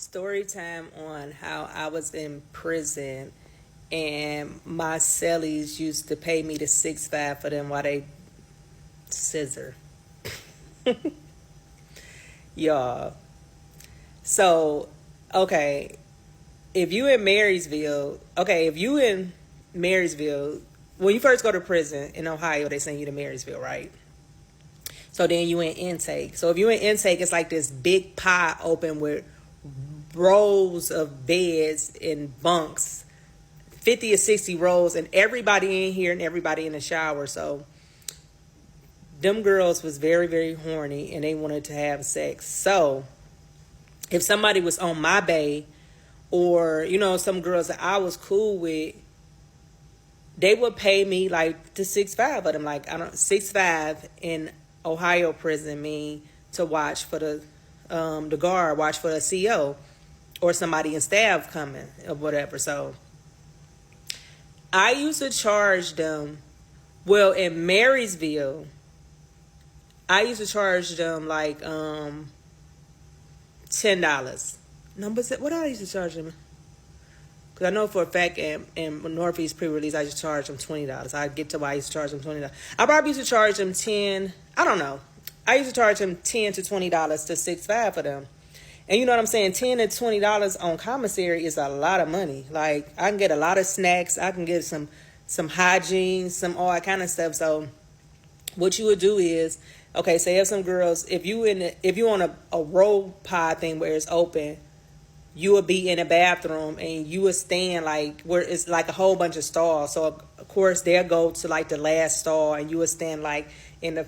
Story time on how I was in prison and my cellies used to pay me the 6.5 for them while they scissor. Y'all. So, okay, if you in Marysville, when you first go to prison in Ohio, they send you to Marysville, right? So then you in intake. So if you in intake, it's like this big pie open with rows of beds and bunks, 50 or 60 rows, and everybody in here and everybody in the shower. So them girls was very, very horny and they wanted to have sex. So if somebody was on my bay, or some girls that I was cool with, they would pay me like the 6.5 of them. Like, I don't 6.5 in Ohio prison mean to watch for the guard, watch for the CO or somebody in staff coming or whatever. So I used to charge them. Well, in Marysville, I used to charge them like $10. No, but what did I used to charge them? Because I know for a fact in Northeast pre-release, I just charged them $20. I get to why I used to charge them $20. I probably used to charge them 10. I don't know. I used to charge them $10 to $20 to 6.5 for them. And you know what I'm saying? $10 to $20 on commissary is a lot of money. Like, I can get a lot of snacks. I can get some hygiene, some all that kind of stuff. So what you would do is, okay, say if some girls, if you on a roll pod thing where it's open, you would be in a bathroom and you would stand like where it's like a whole bunch of stalls. So of course they'll go to like the last stall and you would stand like in the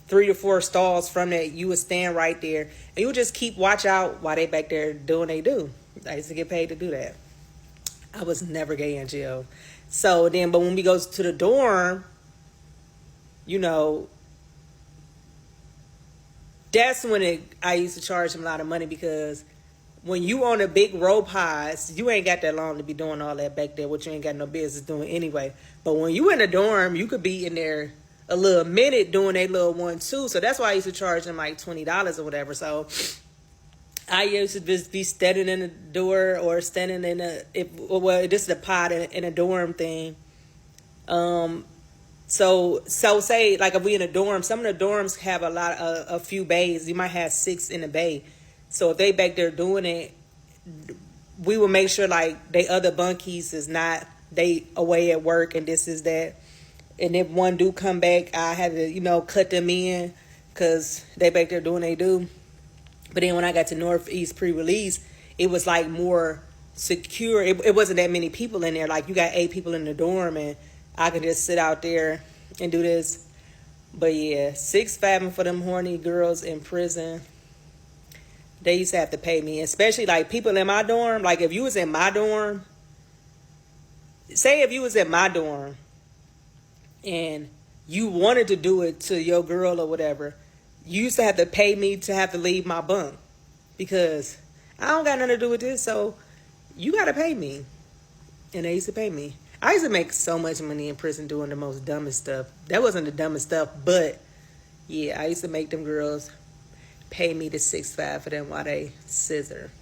3 to 4 stalls from that. You would stand right there and you would just keep watch out while they back there doing they do. I used to get paid to do that. I was never gay in jail. So then, but when we go to the dorm, that's when I used to charge them a lot of money, because when you on a big row pies, you ain't got that long to be doing all that back there, which you ain't got no business doing anyway. But when you in a dorm, you could be in there a little minute doing a little one too. So that's why I used to charge them like $20 or whatever. So I used to just be standing in the door or standing in this is a pod in a dorm thing. So say like if we in a dorm, some of the dorms have a few bays. You might have 6 in a bay. So if they back there doing it, we will make sure like they other bunkies is not they away at work and this is that. And if one do come back, I had to cut them in because they back there doing they do. But then when I got to Northeast pre-release, it was like more secure. It wasn't that many people in there. Like you got 8 people in the dorm and I could just sit out there and do this. But yeah, 6.5 for them horny girls in prison. They used to have to pay me, especially like people in my dorm. Like if you was in my dorm, say if you was in my dorm and you wanted to do it to your girl or whatever, you used to have to pay me to have to leave my bunk because I don't got nothing to do with this. So you got to pay me. And they used to pay me. I used to make so much money in prison doing the most dumbest stuff. That wasn't the dumbest stuff, but yeah, I used to make them girls pay me the 6.5 for them while they scissor.